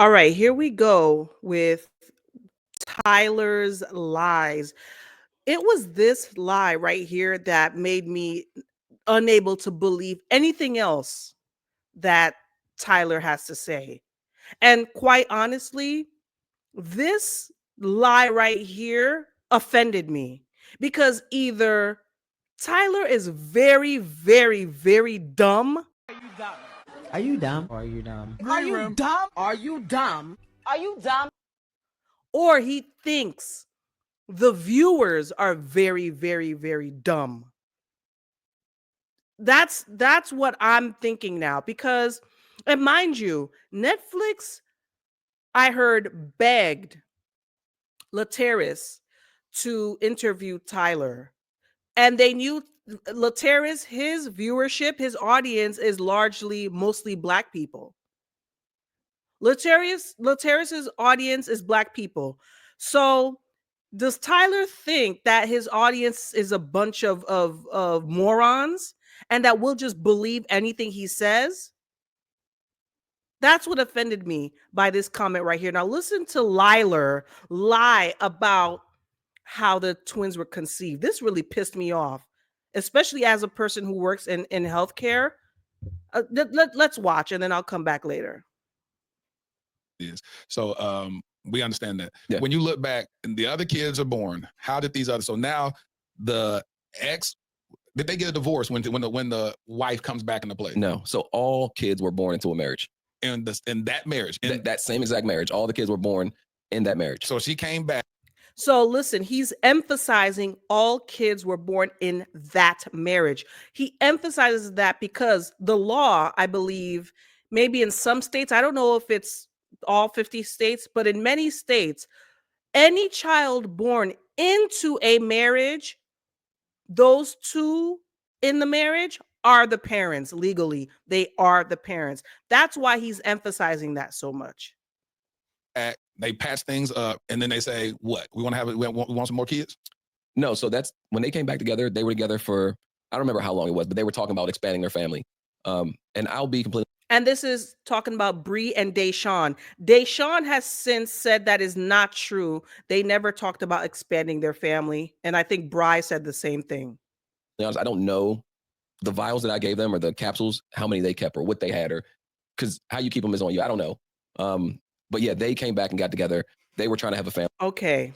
All right, here we go with Tyler's lies. It was this lie right here that made me unable to believe anything else that Tyler has to say. And quite honestly, this lie right here offended me because either Tyler is very, very, very dumb. Are you dumb? Or are you dumb? Are you dumb? Are you dumb? Are you dumb? Or he thinks the viewers are very, very, very dumb. That's what I'm thinking now because, and mind you, Netflix, I heard, begged Laterras to interview Tyler, and they knew Laterras, his viewership, his audience is mostly black people. Laterras's audience is black people. So does Tyler think that his audience is a bunch of morons and that we'll just believe anything he says? That's what offended me by this comment right here. Now listen to Liler lie about how the twins were conceived. This really pissed me off, especially as a person who works in healthcare. Let's watch and then I'll come back later. So we understand that. Yeah. When you look back and the other kids are born, how did these other, so now the ex, did they get a divorce when the wife comes back into play? No. So all kids were born into a marriage. In that marriage. That same exact marriage. All the kids were born in that marriage. So she came back. So listen, he's emphasizing all kids were born in that marriage. He emphasizes that because the law, I believe, maybe in some states, I don't know if it's all 50 states, but in many states, any child born into a marriage, those two in the marriage are the parents legally. They are the parents. That's why he's emphasizing that so much. They patch things up and then they say, what? We want to have it. We want some more kids? No. So that's when they came back together. They were together for, I don't remember how long it was, but they were talking about expanding their family. And I'll be completely. And this is talking about Bree and Deshawn. Deshawn has since said that is not true. They never talked about expanding their family. And I think Bri said the same thing. I don't know the vials that I gave them or the capsules, how many they kept or what they had, or because how you keep them is on you. I don't know. But yeah, they came back and got together. They were trying to have a family. Okay.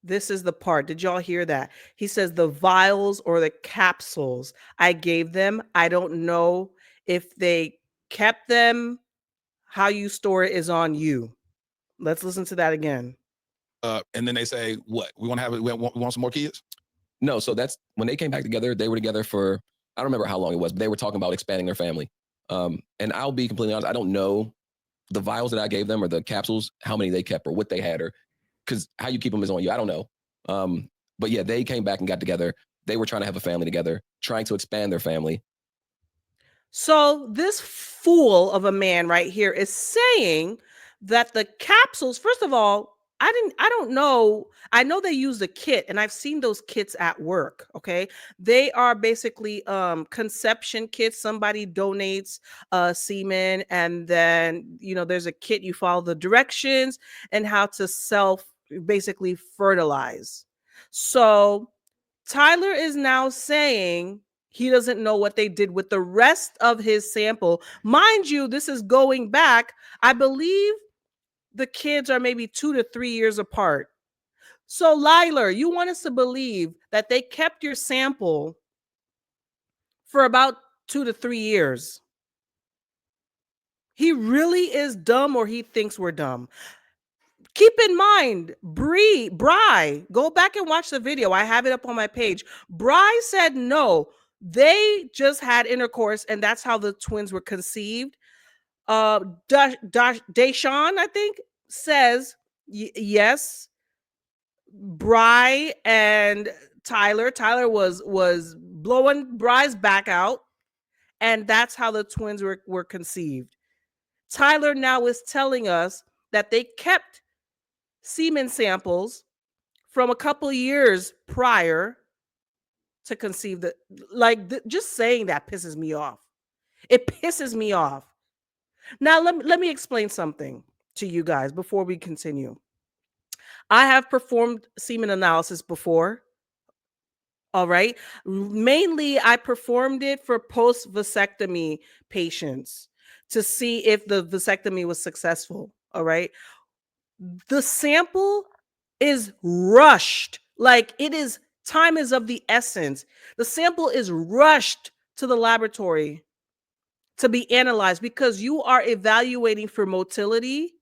This is the part. Did y'all hear that? He says the vials or the capsules I gave them, I don't know if they kept them. How you store it is on you. Let's listen to that again. And then they say, what? We want to have it. We want some more kids? No. So that's when they came back together. They were together for, I don't remember how long it was, but they were talking about expanding their family. And I'll be completely honest. I don't know the vials that I gave them or the capsules, how many they kept or what they had, or because how you keep them is on you. I don't know. But yeah, they came back and got together. They were trying to have a family together, trying to expand their family. So this fool of a man right here is saying that the capsules, first of all, I don't know. I know they use a kit and I've seen those kits at work. Okay. They are basically conception kits. Somebody donates semen and then, there's a kit, you follow the directions and how to basically fertilize. So Tyler is now saying he doesn't know what they did with the rest of his sample. Mind you, this is going back, I believe the kids are maybe 2 to 3 years apart. So Liler, you want us to believe that they kept your sample for about 2 to 3 years. He really is dumb or he thinks we're dumb. Keep in mind, Bri, go back and watch the video. I have it up on my page. Bri said no. They just had intercourse and that's how the twins were conceived. Deshawn, I think, says yes. Bri and Tyler was blowing Bri's back out, and that's how the twins were conceived. Tyler now is telling us that they kept semen samples from a couple years prior to conceive just saying that pisses me off. It pisses me off. Now let me explain something. to you guys before we continue. I have performed semen analysis before. All right. Mainly, I performed it for post vasectomy patients to see if the vasectomy was successful. All right. The sample is rushed. Like it is, time is of the essence. The sample is rushed to the laboratory to be analyzed because you are evaluating for motility,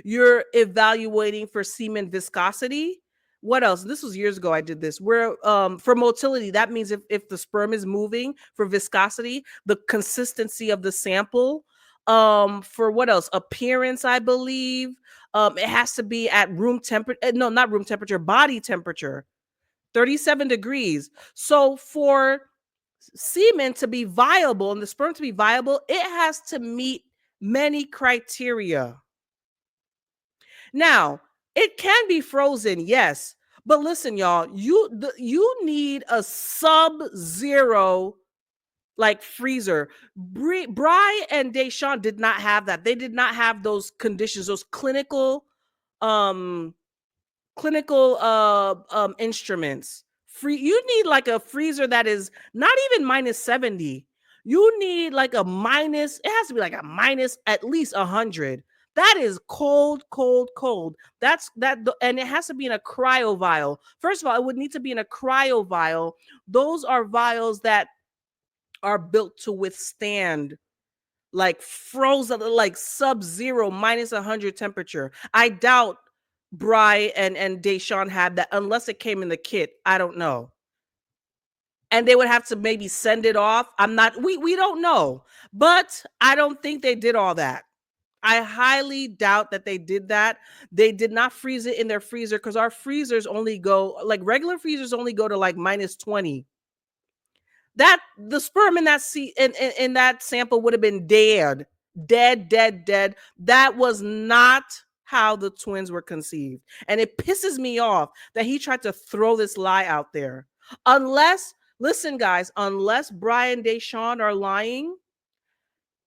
you're evaluating for semen viscosity. What else? This was years ago I did this. Where for motility, that means if the sperm is moving. For viscosity, the consistency of the sample. For what else? Appearance, I believe. It has to be at room temperature. No, not room temperature, body temperature. 37 degrees. So for semen to be viable and the sperm to be viable, it has to meet many criteria. Now, it can be frozen, yes, but listen, y'all, you need a sub-zero like freezer. Bry and Deshawn did not have that. They did not have those conditions, those um instruments. You need like a freezer that is not even minus 70. You need like a minus, it has to be like a minus at least 100. That is cold, cold, cold. And it has to be in a cryo vial. First of all, it would need to be in a cryo vial. Those are vials that are built to withstand like frozen, like sub-zero, minus 100 temperature. I doubt Bry and Deshawn had that unless it came in the kit. I don't know. And they would have to maybe send it off. We don't know. But I don't think they did all that. I highly doubt that they did that. They did not freeze it in their freezer because our freezers only go, like regular freezers only go to like minus 20. That the sperm in that in that sample would have been dead. That was not how the twins were conceived. And it pisses me off that he tried to throw this lie out there. Unless, listen, guys, unless Brian Deshawn are lying,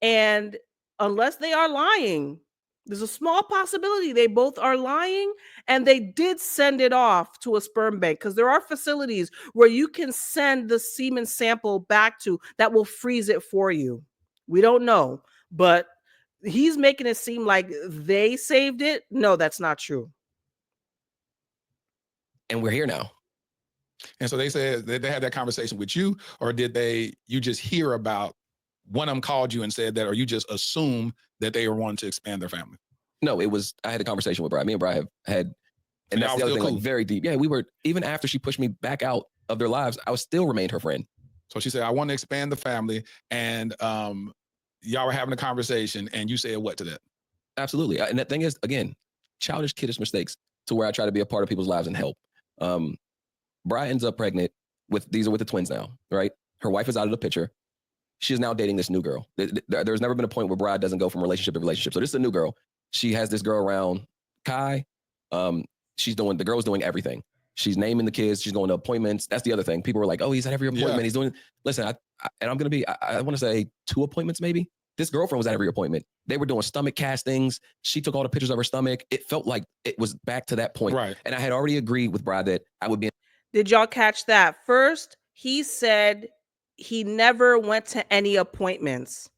and unless they are lying, there's a small possibility they both are lying and they did send it off to a sperm bank, because there are facilities where you can send the semen sample back to that will freeze it for you. We don't know, but he's making it seem like they saved it. No, that's not true. And we're here now. And so they said that they had that conversation with you, or you just hear about one of them called you and said that, or you just assume that they were wanting to expand their family? No, I had a conversation with Bri. Me and Bri have had, and that's the other thing, cool. Like very deep. Yeah, we were, even after she pushed me back out of their lives, I was still remained her friend. So she said, I want to expand the family. And y'all were having a conversation and you said what to that? Absolutely. And that thing is, again, childish, kiddish mistakes to where I try to be a part of people's lives and help. Bri ends up pregnant these are with the twins now, right? Her wife is out of the picture. She is now dating this new girl. There's never been a point where Bri doesn't go from relationship to relationship. So this is a new girl. She has this girl around, Kai. The girl's doing everything. She's naming the kids. She's going to appointments. That's the other thing. People were like, oh, he's at every appointment. Yeah. He's doing, listen, and I'm going to be, I want to say 2 appointments maybe. This girlfriend was at every appointment. They were doing stomach castings. She took all the pictures of her stomach. It felt like it was back to that point. Right. And I had already agreed with Bri that I would be. Did y'all catch that? First, he said he never went to any appointments.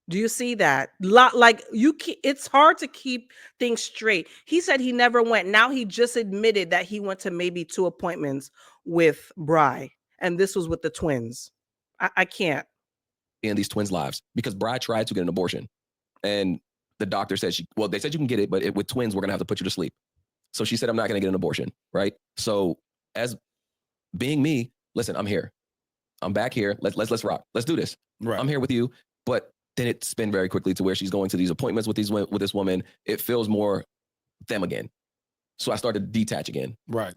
Do you see that? Like it's hard to keep things straight. He said he never went. Now he just admitted that he went to maybe 2 appointments with Bri, and this was with the twins. I can't. In these twins' lives, because Bri tried to get an abortion, and the doctor said they said you can get it, but with twins we're gonna have to put you to sleep. So she said, I'm not gonna get an abortion, right? So as being me, listen, I'm here. I'm back here. Let's rock. Let's do this. Right. I'm here with you. But then it spun very quickly to where she's going to these appointments with this woman. It feels more them again. So I started to detach again. Right.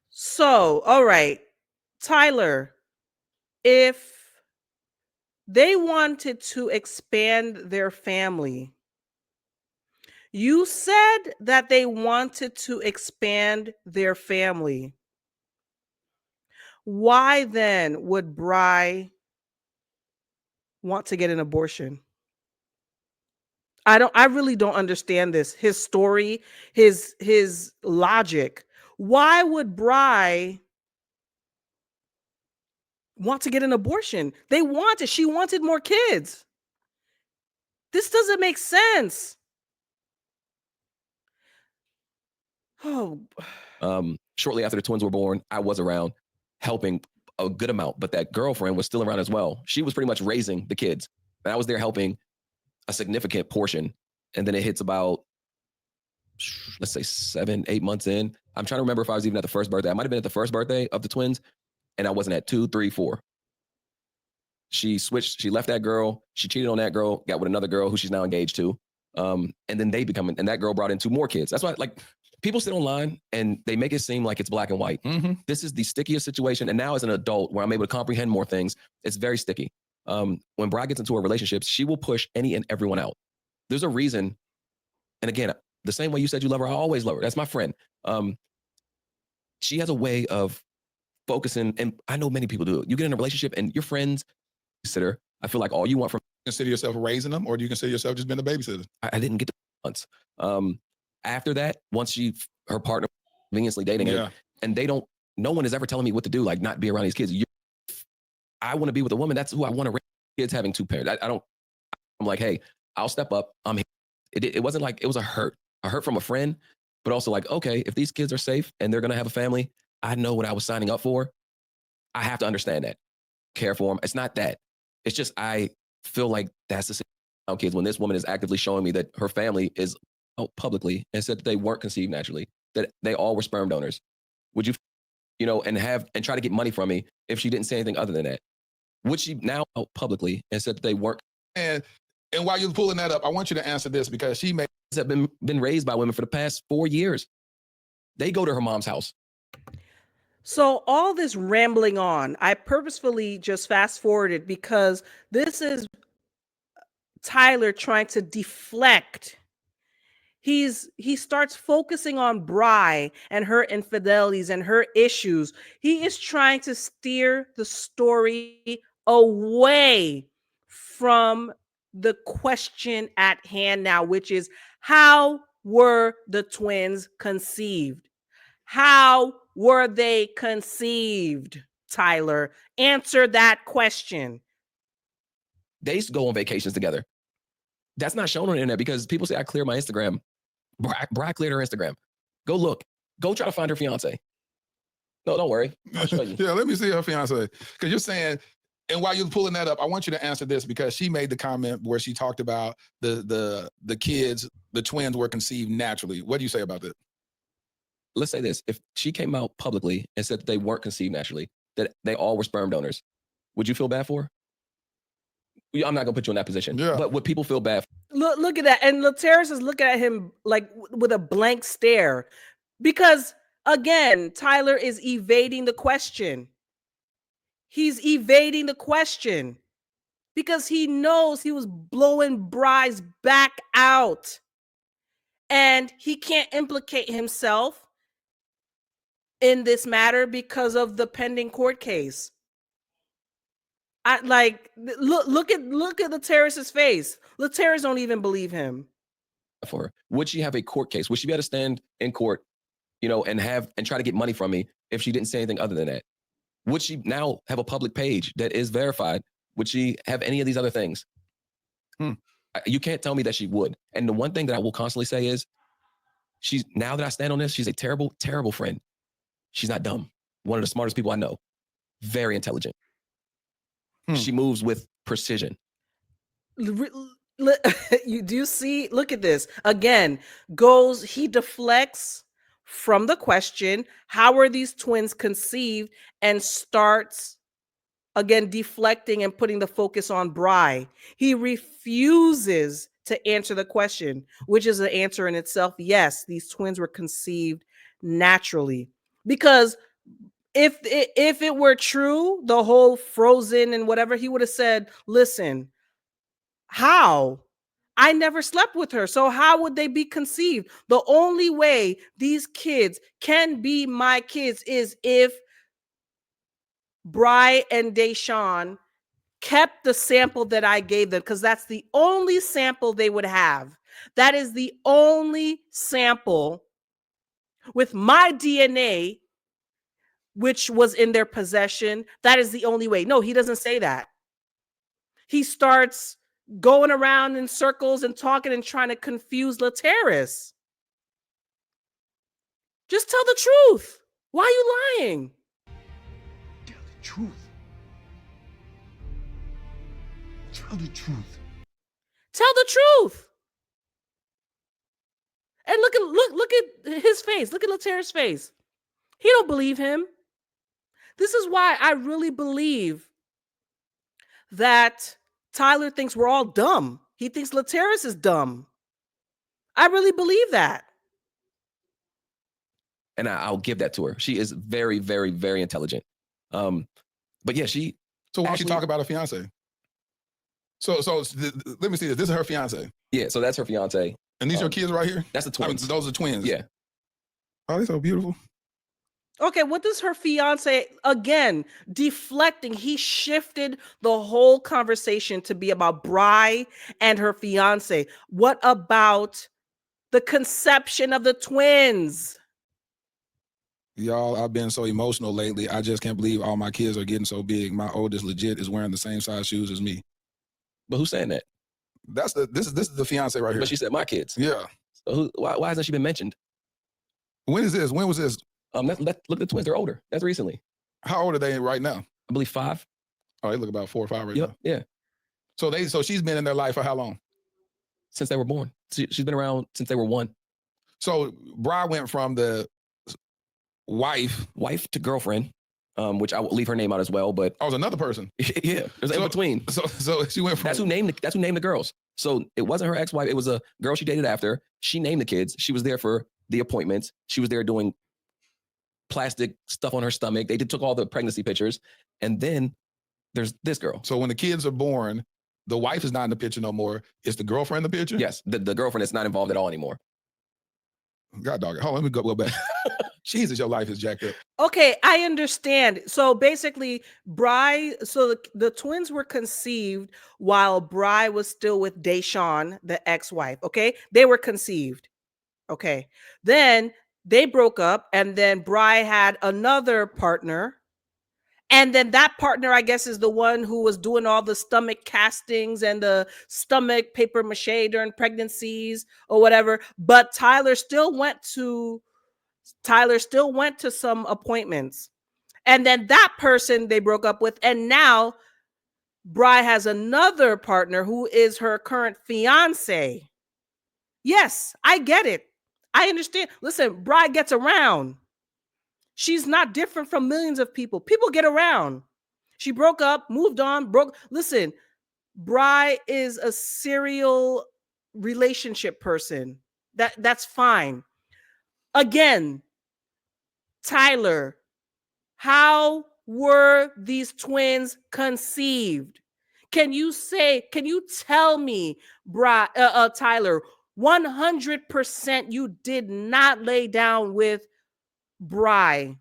So, all right, Tyler, if they wanted to expand their family, you said that they wanted to expand their family. Why then would Bri want to get an abortion? I really don't understand this. His story, his logic. Why would Bry want to get an abortion? She wanted more kids. This doesn't make sense. Oh, Shortly after the twins were born, I was around helping a good amount, but that girlfriend was still around as well. She was pretty much raising the kids. And I was there helping a significant portion. And then it hits about, let's say 7, 8 months in. I'm trying to remember if I was even at the first birthday. I might have been at the first birthday of the twins, and I wasn't at 2, 3, 4. She switched, she left that girl, she cheated on that girl, got with another girl who she's now engaged to. And then and that girl brought in 2 more kids. That's why, like, people sit online and they make it seem like it's black and white. Mm-hmm. This is the stickiest situation. And now as an adult where I'm able to comprehend more things, it's very sticky. When Bride gets into a relationship, she will push any and everyone out. There's a reason. And again, the same way you said you love her, I always love her. That's my friend. She has a way of focusing, and I know many people do it. You get in a relationship and your friends consider, I feel like all you want from Consider yourself raising them, or do you consider yourself just being a babysitter? I didn't get to once. After that, once her partner conveniently dating her, and no one is ever telling me what to do, like not be around these kids. I want to be with a woman. That's who I want to raise kids having 2 parents. I'm like, hey, I'll step up. It wasn't like it was a hurt from a friend, but also like, okay, if these kids are safe and they're going to have a family, I know what I was signing up for. I have to understand that. Care for them. It's not that. It's just, I feel like that's the same kids when this woman is actively showing me that her family is out publicly and said that they weren't conceived naturally, that they all were sperm donors. Would you, and try to get money from me if she didn't say anything other than that? Would she now out publicly and said that they weren't? And while you're pulling that up, I want you to answer this, because she may have been raised by women for the past 4 years. They go to her mom's house. So all this rambling on, I purposefully just fast forwarded because this is Tyler trying to deflect. He starts focusing on Bry and her infidelities and her issues. He is trying to steer the story away from the question at hand now, which is, how were the twins conceived? How were they conceived, Tyler? Answer that question. They used to go on vacations together. That's not shown on the internet because people say I clear my Instagram. Bri cleared her Instagram. Go look. Go try to find her fiance. No, don't worry. I'll show you. Yeah, let me see her fiance. Because you're saying, and while you're pulling that up, I want you to answer this, because she made the comment where she talked about the kids, the twins were conceived naturally. What do you say about that? Let's say this. If she came out publicly and said that they weren't conceived naturally, that they all were sperm donors, would you feel bad for her? I'm not gonna put you in that position. Yeah. But would people feel bad? Look at that. And Laterras is looking at him like with a blank stare, because again, Tyler is evading the question. He's evading the question because he knows he was blowing Bry's back out, and he can't implicate himself in this matter because of the pending court case. Look at Laterras' face. Laterras don't even believe him. For her? Would she have a court case? Would she be able to stand in court, and try to get money from me if she didn't say anything other than that? Would she now have a public page that is verified? Would she have any of these other things? You can't tell me that she would. And the one thing that I will constantly say is, now that I stand on this, she's a terrible, terrible friend. She's not dumb. One of the smartest people I know. Very intelligent. She moves with precision. You do see, look at this. Again, he deflects from the question, how are these twins conceived, and starts again deflecting and putting the focus on Bry. He refuses to answer the question, which is an answer in itself. Yes, these twins were conceived naturally. Because if it were true, the whole frozen and whatever, he would have said, listen, how? I never slept with her, so how would they be conceived? The only way these kids can be my kids is if Bry and Deshawn kept the sample that I gave them, because that's the only sample they would have. That is the only sample with my DNA which was in their possession. That is the only way. No, he doesn't say that. He starts going around in circles and talking and trying to confuse Laterras. Just tell the truth. Why are you lying? Tell the truth. Tell the truth. Tell the truth. And look at his face. Look at Laterras' face. He don't believe him. This is why I really believe that Tyler thinks we're all dumb. He thinks Laterras is dumb. I really believe that. And I'll give that to her. She is very, very, very intelligent. But yeah, she. So why don't you talk about her fiance? So let me see this. This is her fiance. Yeah, so that's her fiance. And these are kids right here? That's the twins. Those are twins. Yeah. Oh, they're so beautiful. Okay, what does her fiance, again, deflecting, he shifted the whole conversation to be about Bri and her fiance. What about the conception of the twins? Y'all, I've been so emotional lately. I just can't believe all my kids are getting so big. My oldest legit is wearing the same size shoes as me. But who's saying that? This is the fiance right here. But she said my kids. Yeah. So why hasn't she been mentioned? When is this? When was this? Look at the twins. They're older. That's recently. How old are they right now? I believe 5. Oh, they look about 4 or 5 right now. Yeah. So she's been in their life for how long? Since they were born. She's been around since they were 1. So Bri went from the wife to girlfriend, which I will leave her name out as well. But I was another person. Yeah, there's in between. So she went from. That's who named the girls. So it wasn't her ex-wife. It was a girl she dated after. She named the kids. She was there for the appointments. She was there doing plastic stuff on her stomach. They took all the pregnancy pictures. And then there's this girl. So when the kids are born, the wife is not in the picture no more. Is the girlfriend in the picture? Yes, the girlfriend is not involved at all anymore. God dog it. Hold on, let me go back. Jesus, your life is jacked up. Okay, I understand. So basically, the twins were conceived while Bri was still with Deshawn, the ex-wife. Okay, they were conceived. Okay, then they broke up, and then Bri had another partner. And then that partner, I guess, is the one who was doing all the stomach castings and the stomach paper mache during pregnancies or whatever. But Tyler still went to some appointments. And then that person they broke up with. And now Bri has another partner who is her current fiance. Yes, I get it. I understand. Listen, Bri gets around. She's not different from millions of people. People get around. She broke up, moved on, Listen, Bri is a serial relationship person. That's fine. Again, Tyler, how were these twins conceived? Can you tell me, Tyler, 100% you did not lay down with Bri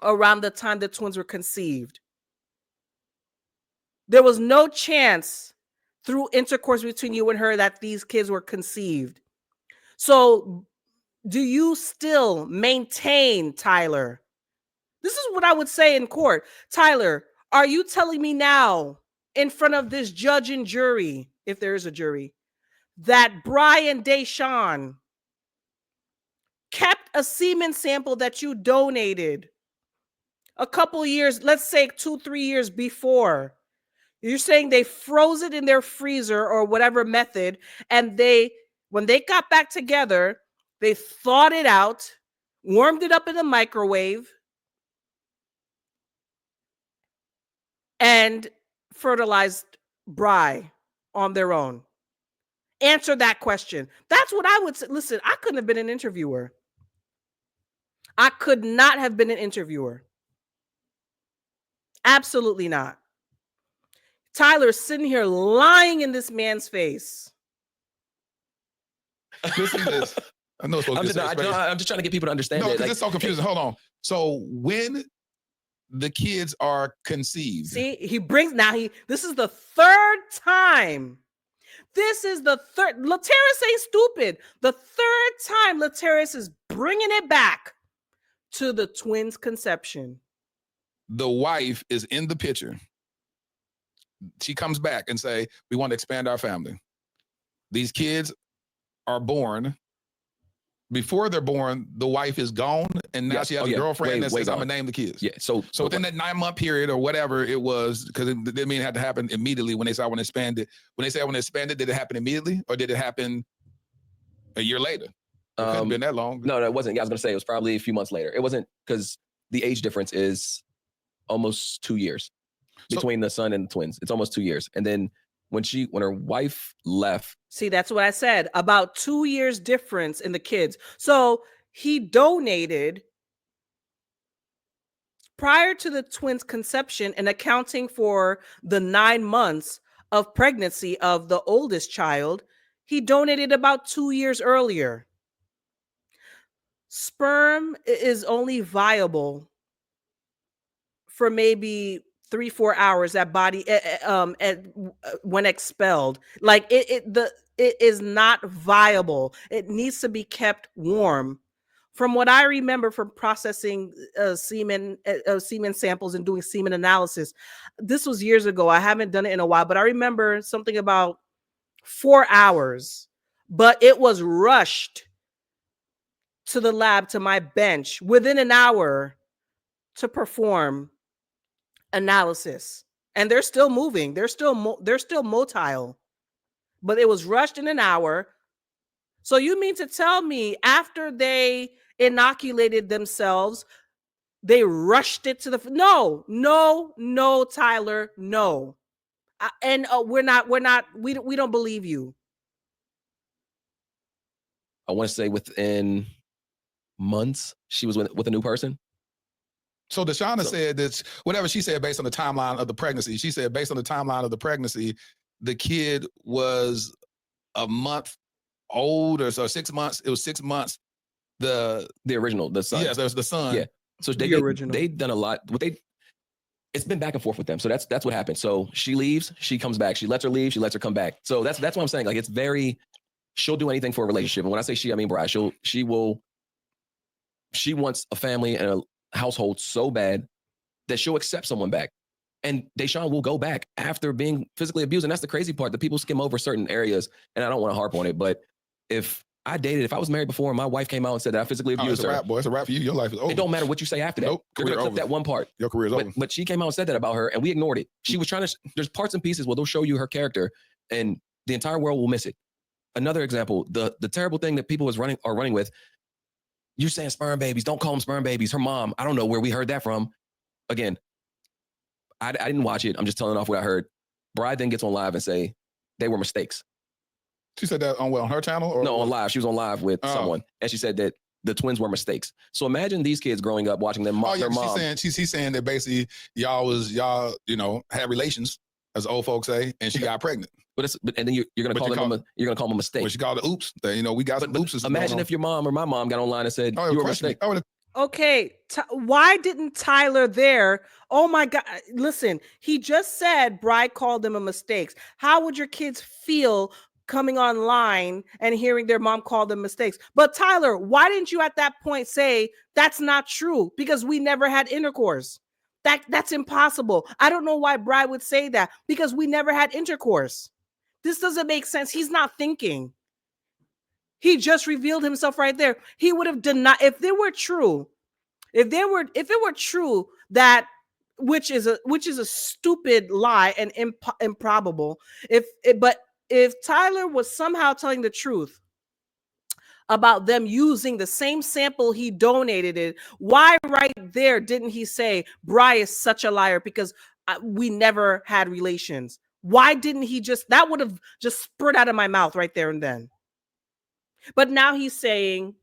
around the time the twins were conceived? There was no chance through intercourse between you and her that these kids were conceived. So do you still maintain, Tyler? This is what I would say in court. Tyler, are you telling me now in front of this judge and jury, if there is a jury, that Bri and Deshawn kept a semen sample that you donated a couple years, let's say 2-3 years before? You're saying they froze it in their freezer or whatever method, and when they got back together, they thawed it out, warmed it up in the microwave, and fertilized Bri on their own? Answer that question. That's what I would say. Listen, I couldn't have been an interviewer. I could not have been an interviewer. Absolutely not. Tyler's sitting here lying in this man's face. Listen to this. I know it's supposed to be I'm just trying to get people to understand it. No, because like, it's so confusing. Hold on. So when the kids are conceived. See, this is the third time This is the third. Laterras ain't stupid. The third time Laterras is bringing it back to the twins' conception. The wife is in the picture. She comes back and say, we want to expand our family. These kids are born. Before they're born, the wife is gone, and now she has a girlfriend that says, I'm going to name the kids. Yeah. So within that 9-month period or whatever it was, because it didn't mean it had to happen immediately when they said I want to expand it. When they said I want to expand it, did it happen immediately or did it happen a year later? It couldn't have been that long. No, it wasn't. Yeah, I was going to say it was probably a few months later. It wasn't, because the age difference is almost 2 years between the son and the twins. It's almost 2 years. And then when her wife left. See, that's what I said, about 2 years difference in the kids. So he donated prior to the twins' conception and accounting for the 9 months of pregnancy of the oldest child. He donated about 2 years earlier. Sperm is only viable for maybe 3-4 hours. That body when expelled, like it is not viable. It needs to be kept warm. From what I remember from processing semen samples and doing semen analysis, this was years ago. I haven't done it in a while, but I remember something about 4 hours. But it was rushed to the lab, to my bench, within an hour to perform analysis. And they're still moving. They're still motile. But it was rushed in an hour. So you mean to tell me after they inoculated themselves, they rushed it to the no, Tyler, no. And we don't believe you. I want to say within months she was with a new person. So Deshauna said that whatever she said based on the timeline of the pregnancy, she said based on the timeline of the pregnancy, the kid was a month old or so 6 months. It was 6 months. The original, the son. Yes, there's the son. Yeah. So they've done a lot. It's been back and forth with them. So that's what happened. So she leaves, she comes back. She lets her leave, she lets her come back. So that's what I'm saying. Like, it's very, she'll do anything for a relationship. And when I say she, I mean Bride. She wants a family and a household so bad that she'll accept someone back. And Deshaun will go back after being physically abused. And that's the crazy part, that people skim over certain areas. And I don't want to harp on it, but if I was married before and my wife came out and said that I physically abused her. It's a wrap, boy. It's a wrap for you. Your life is over. It don't matter what you say after that. Nope. You're going to clip that one part. Your career's over. But she came out and said that about her, and we ignored it. She was trying to, there's parts and pieces where they'll show you her character, and the entire world will miss it. Another example, the terrible thing that people are running with, you're saying sperm babies, don't call them sperm babies. Her mom, I don't know where we heard that from. Again, I didn't watch it. I'm just telling off what I heard. Bride then gets on live and say they were mistakes. She said that on her channel? Or no, on live. She was on live with someone, and she said that the twins were mistakes. So imagine these kids growing up watching their mom. She's saying that basically y'all had relations, as old folks say, and she got pregnant. But then you're gonna call them a mistake. Well, she called it oops. We got some oops. Imagine if your mom or my mom got online and said you were a mistake. Okay, why didn't Tyler there? Oh my God! Listen, he just said Bride called them a mistake. How would your kids feel coming online and hearing their mom call them mistakes? But Tyler, why didn't you at that point say that's not true? Because we never had intercourse. That's impossible. I don't know why Bride would say that, because we never had intercourse. This doesn't make sense. He's not thinking. He just revealed himself right there. He would have denied if it were true that, which is a stupid lie and improbable. But if Tyler was somehow telling the truth about them using the same sample he donated, why right there didn't he say Bri is such a liar because we never had relations? Why didn't he that would have just spurred out of my mouth right there and then. But now he's saying,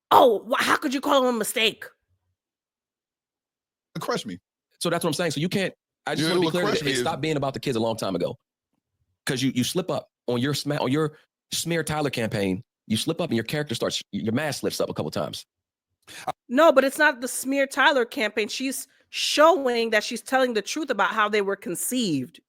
oh, how could you call him a mistake? Crush me. So that's what I'm saying. So you can't, I just want to be clear that it stopped being about the kids a long time ago. Because you slip up on your smear Tyler campaign, you slip up and your character your mask slips up a couple times. No, but it's not the smear Tyler campaign. She's showing that she's telling the truth about how they were conceived.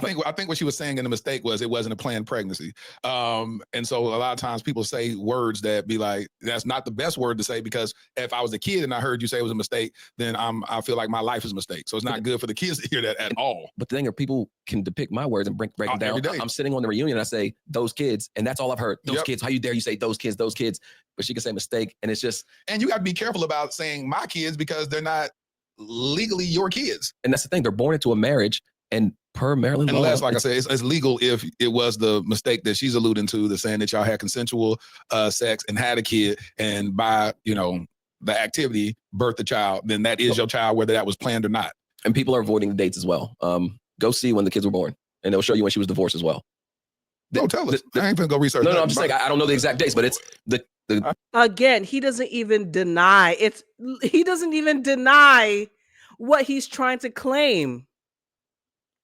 I think what she was saying in the mistake was it wasn't a planned pregnancy. And so a lot of times people say words that be like, that's not the best word to say, because if I was a kid and I heard you say it was a mistake, then I feel like my life is a mistake. So it's not good for the kids to hear that at all. But the thing is, people can depict my words and break them down. I'm sitting on the reunion and I say, those kids, and that's all I've heard. Those kids, how you dare you say those kids, but she can say mistake. And it's just. And you got to be careful about saying my kids because they're not legally your kids. And that's the thing. They're born into a marriage, and per Maryland law, unless, like I said, it's legal if it was the mistake that she's alluding to, the saying that y'all had consensual sex and had a kid, and by, you know, the activity birthed a child, then that is your child, whether that was planned or not. And people are avoiding the dates as well. Go see when the kids were born, and they'll show you when she was divorced as well. Tell us. I ain't gonna go research. No, I'm just saying I don't know the exact dates, but it's the Again, he doesn't even deny he doesn't even deny what he's trying to claim.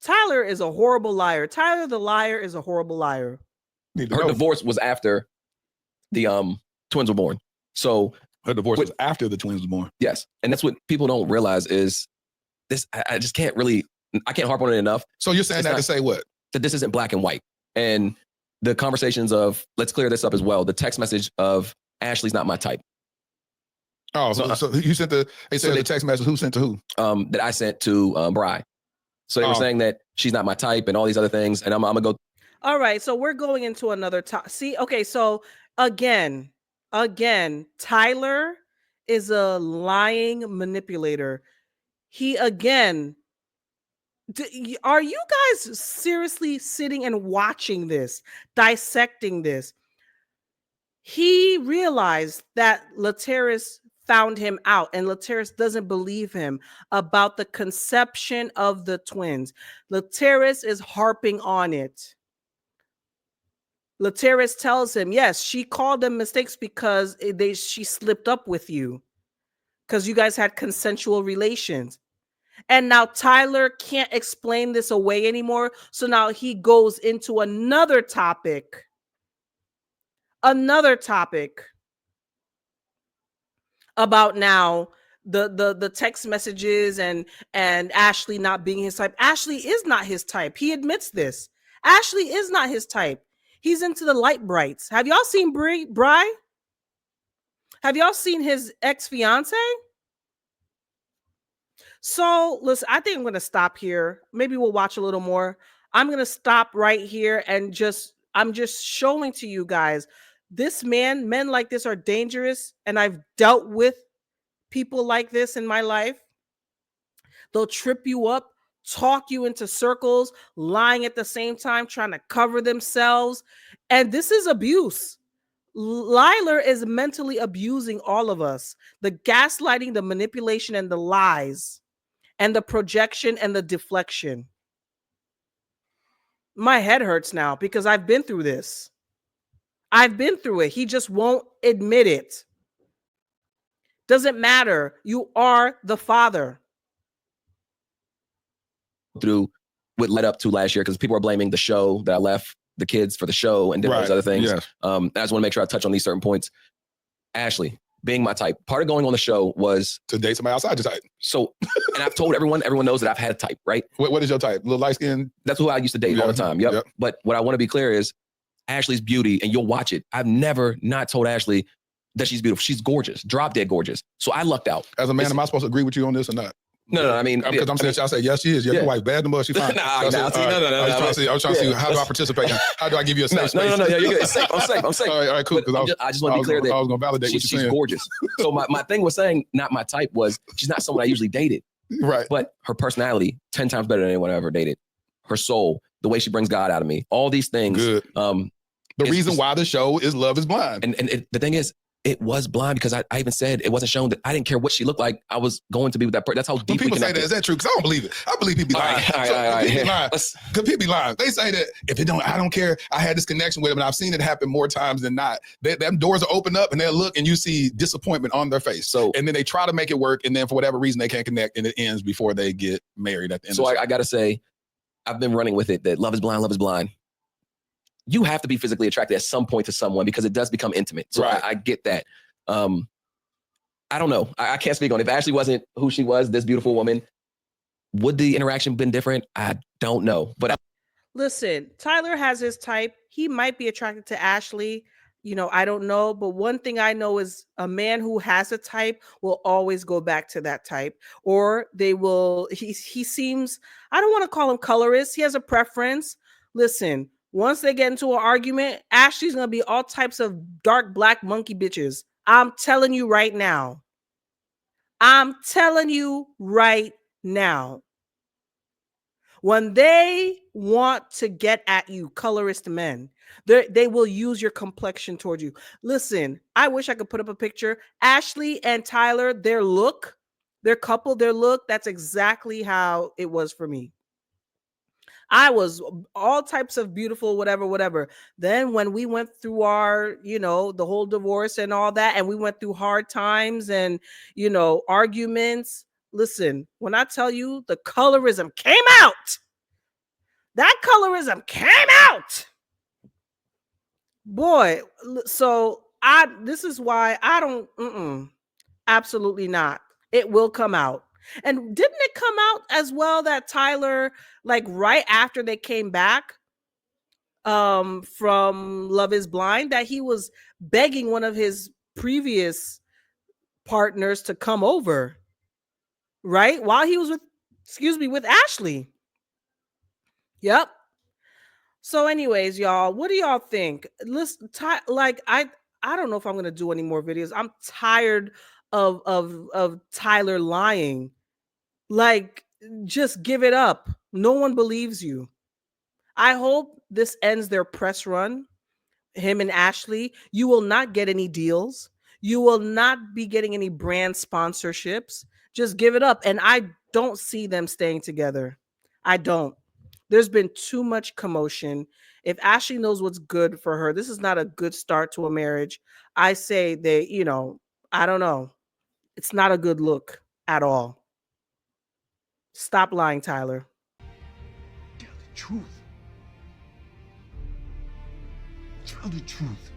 Tyler is a horrible liar. Tyler the liar is a horrible liar. Her divorce was after the twins were born. So her divorce was after the twins were born. Yes. And that's what people don't realize is this. I just can't really, I can't harp on it enough. So you're saying that to say what? That this isn't black and white. And the conversations of, let's clear this up as well. The text message of Ashley's not my type. Oh, so you sent the text message. Who sent to who? That I sent to Bri. So they were saying that she's not my type and all these other things. And I'm gonna go. All right. So we're going into another topic. See, okay. So again, Tyler is a lying manipulator. He again, are you guys seriously sitting and watching this, dissecting this? He realized that Laterras found him out, and Laterras doesn't believe him about the conception of the twins. Laterras is harping on it. Laterras tells him, yes, she called them mistakes because she slipped up with you because you guys had consensual relations. And now Tyler can't explain this away anymore. So now he goes into another topic about now the text messages and Ashley not being his type. Ashley is not his type. He admits this. Ashley is not his type. He's into the light brights. Have y'all seen Bri? Have y'all seen his ex-fiance? So listen, I think I'm going to stop here. Maybe we'll watch a little more. I'm going to stop right here and I'm just showing to you guys, men like this are dangerous. And I've dealt with people like this in my life. They'll trip you up, talk you into circles, lying at the same time, trying to cover themselves. And this is abuse. Liler is mentally abusing all of us. The gaslighting, the manipulation, and the lies, and the projection and the deflection. My head hurts now because I've been through this. I've been through it. He just won't admit it. Doesn't matter. You are the father. Through what led up to last year, because people are blaming the show that I left the kids for the show and did those other things. Yes. I just want to make sure I touch on these certain points. Ashley being my type, part of going on the show was to date somebody outside your type. So, and I've told everyone knows that I've had a type, right? What is your type? Little light skin? That's who I used to date all the time. Yep. But what I want to be clear is Ashley's beauty, and you'll watch it. I've never not told Ashley that she's beautiful. She's gorgeous, drop dead gorgeous. So I lucked out. As a man, am I supposed to agree with you on this or not? No. I mean, because I'm saying, y'all say yes, she is. Your wife bad, the mother, she fine. No. I was trying to see how do I participate? How do I give you a safe space? No. Yeah, you're good. It's safe. I'm safe. All right, cool. I just want to be clear that I was going to validate what you're saying. She's gorgeous. So my thing was saying not my type was she's not someone I usually dated. Right. But her personality 10 times better than anyone I ever dated. Her soul, the way she brings God out of me, all these things. Good. The reason why the show is Love is Blind. And the thing is, it was blind because I even said it wasn't shown that I didn't care what she looked like. I was going to be with that person. That's how deep people say that. Is that true? Because I don't believe it. I believe people be lying. All right. Because people be lying. They say that if it don't, I don't care. I had this connection with them, and I've seen it happen more times than not. Them doors are open up, and they'll look, and you see disappointment on their face. So, and then they try to make it work, and then for whatever reason, they can't connect, and it ends before they get married at the end. So I got to say, I've been running with it that love is blind. Love is blind. You have to be physically attracted at some point to someone because it does become intimate. So I get that. I don't know. I can't speak on it. If Ashley wasn't who she was, this beautiful woman, would the interaction been different? I don't know. But Listen, Tyler has his type. He might be attracted to Ashley. I don't know. But one thing I know is a man who has a type will always go back to that type. Or they will, he seems, I don't want to call him colorist. He has a preference. Listen, once they get into an argument, Ashley's going to be all types of dark black monkey bitches. I'm telling you right now. I'm telling you right now. When they want to get at you, colorist men, they will use your complexion towards you. Listen, I wish I could put up a picture. Ashley and Tyler, their look, their couple, their look, that's exactly how it was for me. I was all types of beautiful, whatever, whatever. Then when we went through our, the whole divorce and all that, and we went through hard times and, arguments. Listen, when I tell you the colorism came out, that colorism came out. Boy, so this is why I don't, absolutely not. It will come out. And didn't it come out as well that Tyler, like right after they came back from Love is Blind, that he was begging one of his previous partners to come over, right? While he was with Ashley. Yep. So anyways, y'all, what do y'all think? Listen, I don't know if I'm going to do any more videos. I'm tired of Tyler lying. Like, just give it up. No one believes you. I hope this ends their press run, him and Ashley. You will not get any deals. You will not be getting any brand sponsorships. Just give it up. And I don't see them staying together. I don't. There's been too much commotion. If Ashley knows what's good for her, this is not a good start to a marriage. I say I don't know. It's not a good look at all. Stop lying, Tyler. Tell the truth. Tell the truth.